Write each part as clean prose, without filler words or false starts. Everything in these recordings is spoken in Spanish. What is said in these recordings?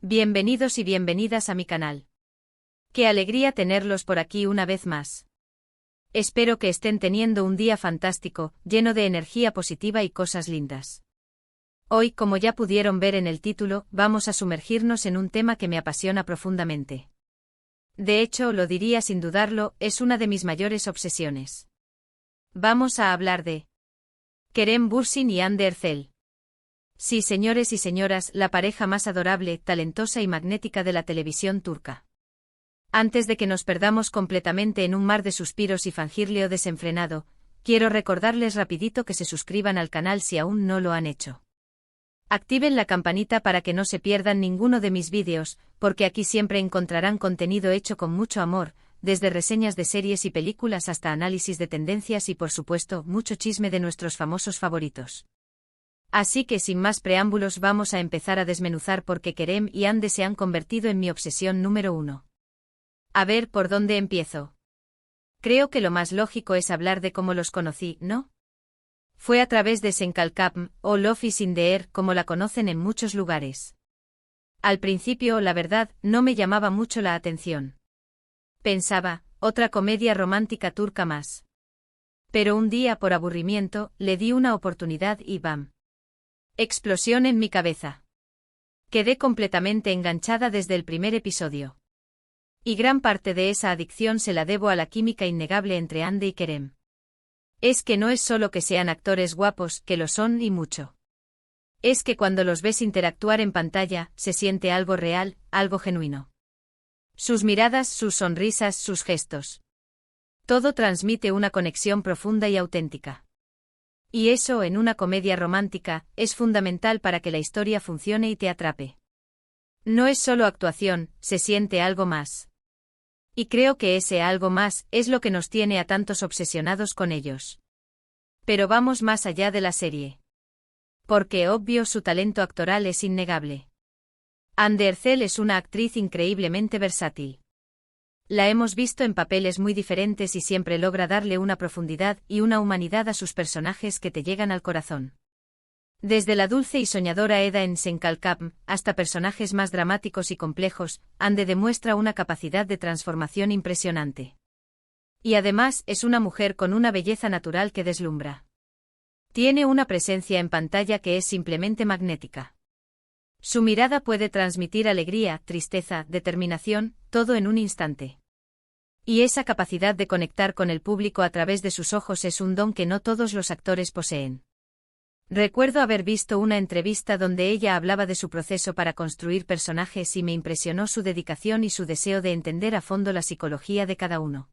Bienvenidos y bienvenidas a mi canal. Qué alegría tenerlos por aquí una vez más. Espero que estén teniendo un día fantástico, lleno de energía positiva y cosas lindas. Hoy, como ya pudieron ver en el título, vamos a sumergirnos en un tema que me apasiona profundamente. De hecho, lo diría sin dudarlo, es una de mis mayores obsesiones. Vamos a hablar de Kerem Bürsin y Hande Erçel. Sí, señores y señoras, la pareja más adorable, talentosa y magnética de la televisión turca. Antes de que nos perdamos completamente en un mar de suspiros y fangirleo desenfrenado, quiero recordarles rapidito que se suscriban al canal si aún no lo han hecho. Activen la campanita para que no se pierdan ninguno de mis vídeos, porque aquí siempre encontrarán contenido hecho con mucho amor, desde reseñas de series y películas hasta análisis de tendencias y por supuesto, mucho chisme de nuestros famosos favoritos. Así que sin más preámbulos vamos a empezar a desmenuzar por qué Kerem y Hande se han convertido en mi obsesión número 1. A ver, ¿por dónde empiezo? Creo que lo más lógico es hablar de cómo los conocí, ¿no? Fue a través de Sen Kalkapm, o Love is in the Air, como la conocen en muchos lugares. Al principio, la verdad, no me llamaba mucho la atención. Pensaba, otra comedia romántica turca más. Pero un día, por aburrimiento, le di una oportunidad y ¡bam! Explosión en mi cabeza. Quedé completamente enganchada desde el primer episodio. Y gran parte de esa adicción se la debo a la química innegable entre Hande y Kerem. Es que no es solo que sean actores guapos, que lo son y mucho. Es que cuando los ves interactuar en pantalla, se siente algo real, algo genuino. Sus miradas, sus sonrisas, sus gestos. Todo transmite una conexión profunda y auténtica. Y eso, en una comedia romántica, es fundamental para que la historia funcione y te atrape. No es solo actuación, se siente algo más. Y creo que ese algo más es lo que nos tiene a tantos obsesionados con ellos. Pero vamos más allá de la serie. Porque, obvio, su talento actoral es innegable. Hande Erçel es una actriz increíblemente versátil. La hemos visto en papeles muy diferentes y siempre logra darle una profundidad y una humanidad a sus personajes que te llegan al corazón. Desde la dulce y soñadora Eda en Sen Kalkapm, hasta personajes más dramáticos y complejos, Hande demuestra una capacidad de transformación impresionante. Y además es una mujer con una belleza natural que deslumbra. Tiene una presencia en pantalla que es simplemente magnética. Su mirada puede transmitir alegría, tristeza, determinación, todo en un instante. Y esa capacidad de conectar con el público a través de sus ojos es un don que no todos los actores poseen. Recuerdo haber visto una entrevista donde ella hablaba de su proceso para construir personajes y me impresionó su dedicación y su deseo de entender a fondo la psicología de cada uno.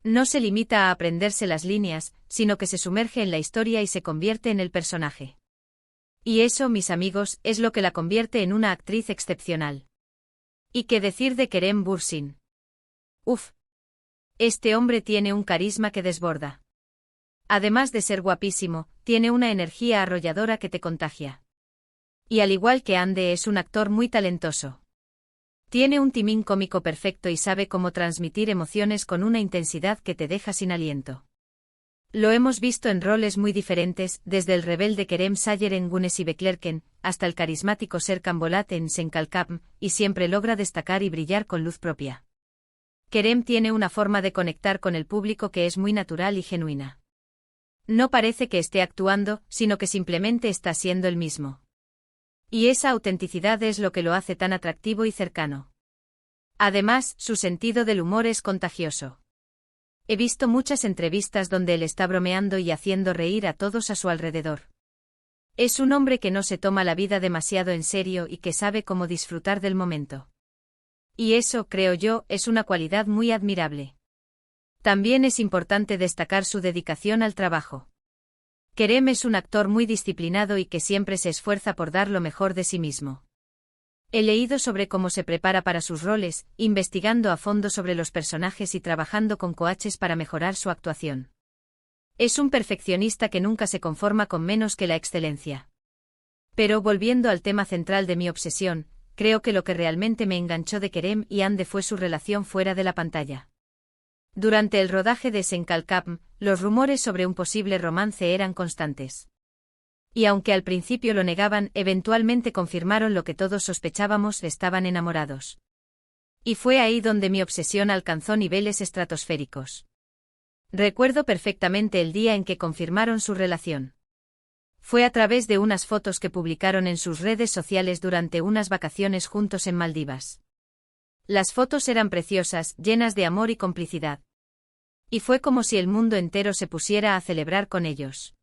No se limita a aprenderse las líneas, sino que se sumerge en la historia y se convierte en el personaje. Y eso, mis amigos, es lo que la convierte en una actriz excepcional. ¿Y qué decir de Kerem Bürsin? Uf. Este hombre tiene un carisma que desborda. Además de ser guapísimo, tiene una energía arrolladora que te contagia. Y al igual que Hande es un actor muy talentoso. Tiene un timing cómico perfecto y sabe cómo transmitir emociones con una intensidad que te deja sin aliento. Lo hemos visto en roles muy diferentes, desde el rebelde Kerem Sayer en Güneş y Beklerken, hasta el carismático Serkan Bolat en Sen Kalkapm, y siempre logra destacar y brillar con luz propia. Kerem tiene una forma de conectar con el público que es muy natural y genuina. No parece que esté actuando, sino que simplemente está siendo el mismo. Y esa autenticidad es lo que lo hace tan atractivo y cercano. Además, su sentido del humor es contagioso. He visto muchas entrevistas donde él está bromeando y haciendo reír a todos a su alrededor. Es un hombre que no se toma la vida demasiado en serio y que sabe cómo disfrutar del momento. Y eso, creo yo, es una cualidad muy admirable. También es importante destacar su dedicación al trabajo. Kerem es un actor muy disciplinado y que siempre se esfuerza por dar lo mejor de sí mismo. He leído sobre cómo se prepara para sus roles, investigando a fondo sobre los personajes y trabajando con coaches para mejorar su actuación. Es un perfeccionista que nunca se conforma con menos que la excelencia. Pero volviendo al tema central de mi obsesión, creo que lo que realmente me enganchó de Kerem y Hande fue su relación fuera de la pantalla. Durante el rodaje de Sen Kalkapm, los rumores sobre un posible romance eran constantes. Y aunque al principio lo negaban, eventualmente confirmaron lo que todos sospechábamos: estaban enamorados. Y fue ahí donde mi obsesión alcanzó niveles estratosféricos. Recuerdo perfectamente el día en que confirmaron su relación. Fue a través de unas fotos que publicaron en sus redes sociales durante unas vacaciones juntos en Maldivas. Las fotos eran preciosas, llenas de amor y complicidad. Y fue como si el mundo entero se pusiera a celebrar con ellos.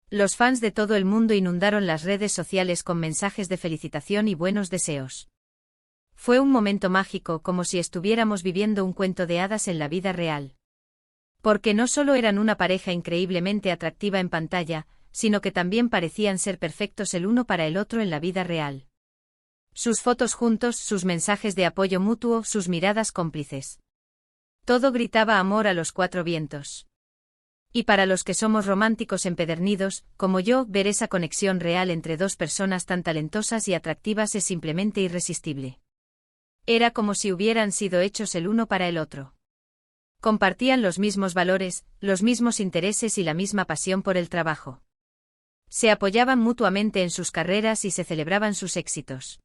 Los fans de todo el mundo inundaron las redes sociales con mensajes de felicitación y buenos deseos. Fue un momento mágico, como si estuviéramos viviendo un cuento de hadas en la vida real. Porque no solo eran una pareja increíblemente atractiva en pantalla, sino que también parecían ser perfectos el uno para el otro en la vida real. Sus fotos juntos, sus mensajes de apoyo mutuo, sus miradas cómplices. Todo gritaba amor a los cuatro vientos. Y para los que somos románticos empedernidos, como yo, ver esa conexión real entre dos personas tan talentosas y atractivas es simplemente irresistible. Era como si hubieran sido hechos el uno para el otro. Compartían los mismos valores, los mismos intereses y la misma pasión por el trabajo. Se apoyaban mutuamente en sus carreras y se celebraban sus éxitos.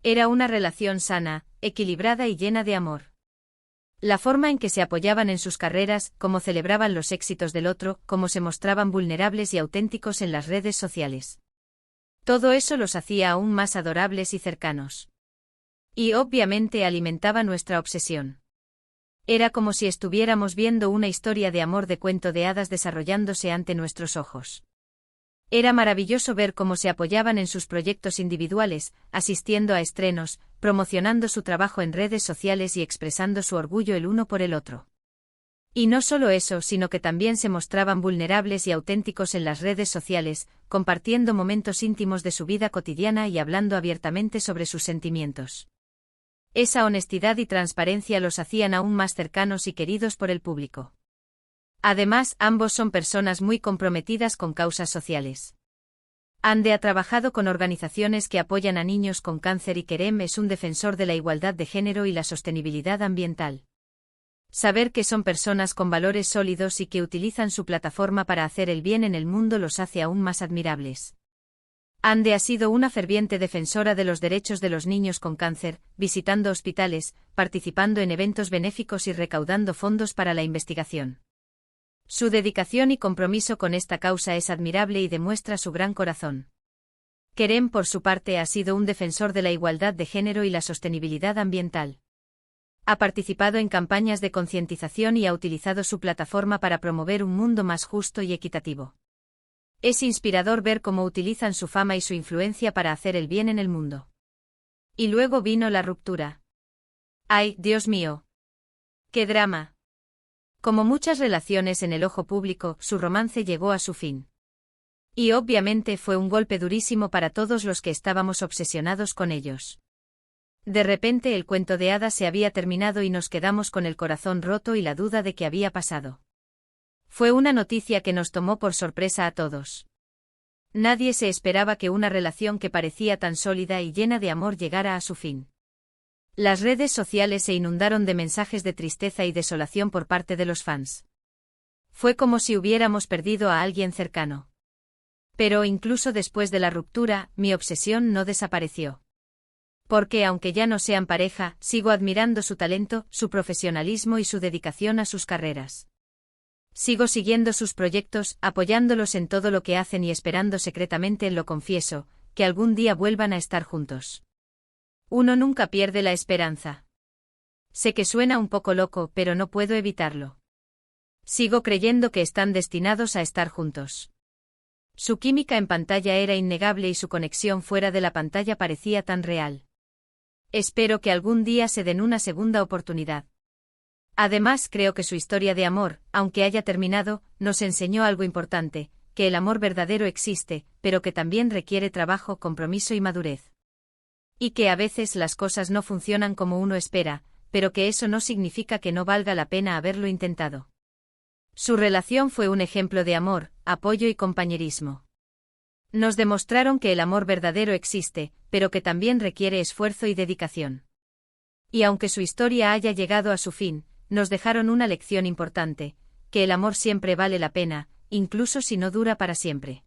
Era una relación sana, equilibrada y llena de amor. La forma en que se apoyaban en sus carreras, cómo celebraban los éxitos del otro, cómo se mostraban vulnerables y auténticos en las redes sociales. Todo eso los hacía aún más adorables y cercanos. Y obviamente alimentaba nuestra obsesión. Era como si estuviéramos viendo una historia de amor de cuento de hadas desarrollándose ante nuestros ojos. Era maravilloso ver cómo se apoyaban en sus proyectos individuales, asistiendo a estrenos, promocionando su trabajo en redes sociales y expresando su orgullo el uno por el otro. Y no solo eso, sino que también se mostraban vulnerables y auténticos en las redes sociales, compartiendo momentos íntimos de su vida cotidiana y hablando abiertamente sobre sus sentimientos. Esa honestidad y transparencia los hacían aún más cercanos y queridos por el público. Además, ambos son personas muy comprometidas con causas sociales. Ande ha trabajado con organizaciones que apoyan a niños con cáncer y Kerem es un defensor de la igualdad de género y la sostenibilidad ambiental. Saber que son personas con valores sólidos y que utilizan su plataforma para hacer el bien en el mundo los hace aún más admirables. Ande ha sido una ferviente defensora de los derechos de los niños con cáncer, visitando hospitales, participando en eventos benéficos y recaudando fondos para la investigación. Su dedicación y compromiso con esta causa es admirable y demuestra su gran corazón. Kerem, por su parte, ha sido un defensor de la igualdad de género y la sostenibilidad ambiental. Ha participado en campañas de concientización y ha utilizado su plataforma para promover un mundo más justo y equitativo. Es inspirador ver cómo utilizan su fama y su influencia para hacer el bien en el mundo. Y luego vino la ruptura. ¡Ay, Dios mío! ¡Qué drama! Como muchas relaciones en el ojo público, su romance llegó a su fin. Y obviamente fue un golpe durísimo para todos los que estábamos obsesionados con ellos. De repente el cuento de hadas se había terminado y nos quedamos con el corazón roto y la duda de qué había pasado. Fue una noticia que nos tomó por sorpresa a todos. Nadie se esperaba que una relación que parecía tan sólida y llena de amor llegara a su fin. Las redes sociales se inundaron de mensajes de tristeza y desolación por parte de los fans. Fue como si hubiéramos perdido a alguien cercano. Pero incluso después de la ruptura, mi obsesión no desapareció. Porque aunque ya no sean pareja, sigo admirando su talento, su profesionalismo y su dedicación a sus carreras. Sigo siguiendo sus proyectos, apoyándolos en todo lo que hacen y esperando secretamente, lo confieso, que algún día vuelvan a estar juntos. Uno nunca pierde la esperanza. Sé que suena un poco loco, pero no puedo evitarlo. Sigo creyendo que están destinados a estar juntos. Su química en pantalla era innegable y su conexión fuera de la pantalla parecía tan real. Espero que algún día se den una segunda oportunidad. Además, creo que su historia de amor, aunque haya terminado, nos enseñó algo importante, que el amor verdadero existe, pero que también requiere trabajo, compromiso y madurez. Y que a veces las cosas no funcionan como uno espera, pero que eso no significa que no valga la pena haberlo intentado. Su relación fue un ejemplo de amor, apoyo y compañerismo. Nos demostraron que el amor verdadero existe, pero que también requiere esfuerzo y dedicación. Y aunque su historia haya llegado a su fin, nos dejaron una lección importante, que el amor siempre vale la pena, incluso si no dura para siempre.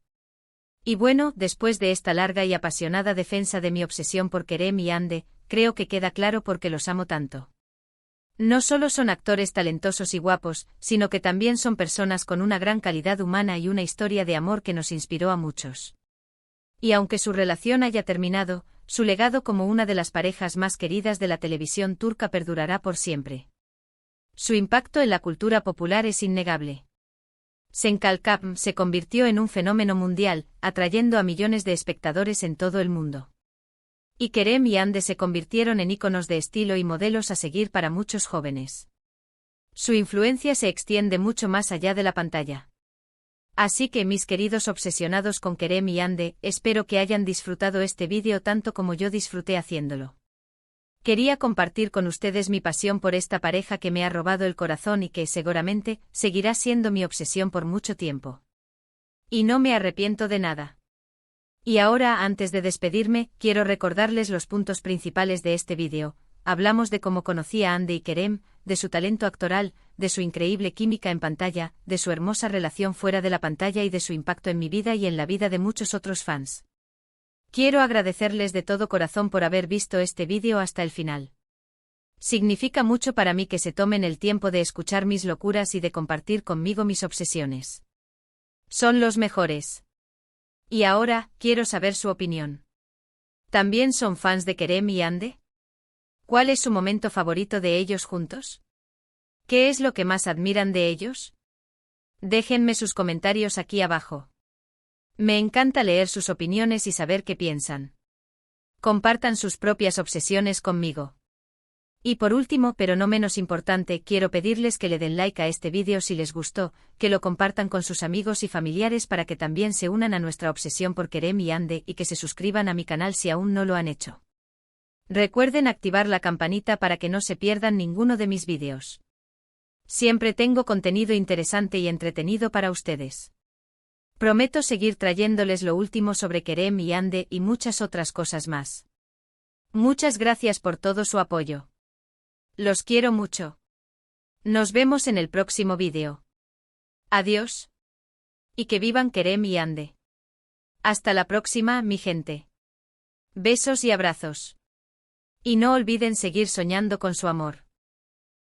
Y bueno, después de esta larga y apasionada defensa de mi obsesión por Kerem y Ande, creo que queda claro por qué los amo tanto. No solo son actores talentosos y guapos, sino que también son personas con una gran calidad humana y una historia de amor que nos inspiró a muchos. Y aunque su relación haya terminado, su legado como una de las parejas más queridas de la televisión turca perdurará por siempre. Su impacto en la cultura popular es innegable. Senkalkam se convirtió en un fenómeno mundial, atrayendo a millones de espectadores en todo el mundo. Y Kerem y Ande se convirtieron en íconos de estilo y modelos a seguir para muchos jóvenes. Su influencia se extiende mucho más allá de la pantalla. Así que mis queridos obsesionados con Kerem y Ande, espero que hayan disfrutado este vídeo tanto como yo disfruté haciéndolo. Quería compartir con ustedes mi pasión por esta pareja que me ha robado el corazón y que, seguramente, seguirá siendo mi obsesión por mucho tiempo. Y no me arrepiento de nada. Y ahora, antes de despedirme, quiero recordarles los puntos principales de este vídeo. Hablamos de cómo conocí a Ande y Kerem, de su talento actoral, de su increíble química en pantalla, de su hermosa relación fuera de la pantalla y de su impacto en mi vida y en la vida de muchos otros fans. Quiero agradecerles de todo corazón por haber visto este vídeo hasta el final. Significa mucho para mí que se tomen el tiempo de escuchar mis locuras y de compartir conmigo mis obsesiones. Son los mejores. Y ahora, quiero saber su opinión. ¿También son fans de Kerem y Ande? ¿Cuál es su momento favorito de ellos juntos? ¿Qué es lo que más admiran de ellos? Déjenme sus comentarios aquí abajo. Me encanta leer sus opiniones y saber qué piensan. Compartan sus propias obsesiones conmigo. Y por último, pero no menos importante, quiero pedirles que le den like a este vídeo si les gustó, que lo compartan con sus amigos y familiares para que también se unan a nuestra obsesión por Kerem y Ande y que se suscriban a mi canal si aún no lo han hecho. Recuerden activar la campanita para que no se pierdan ninguno de mis vídeos. Siempre tengo contenido interesante y entretenido para ustedes. Prometo seguir trayéndoles lo último sobre Kerem y Ande y muchas otras cosas más. Muchas gracias por todo su apoyo. Los quiero mucho. Nos vemos en el próximo vídeo. Adiós. Y que vivan Kerem y Ande. Hasta la próxima, mi gente. Besos y abrazos. Y no olviden seguir soñando con su amor.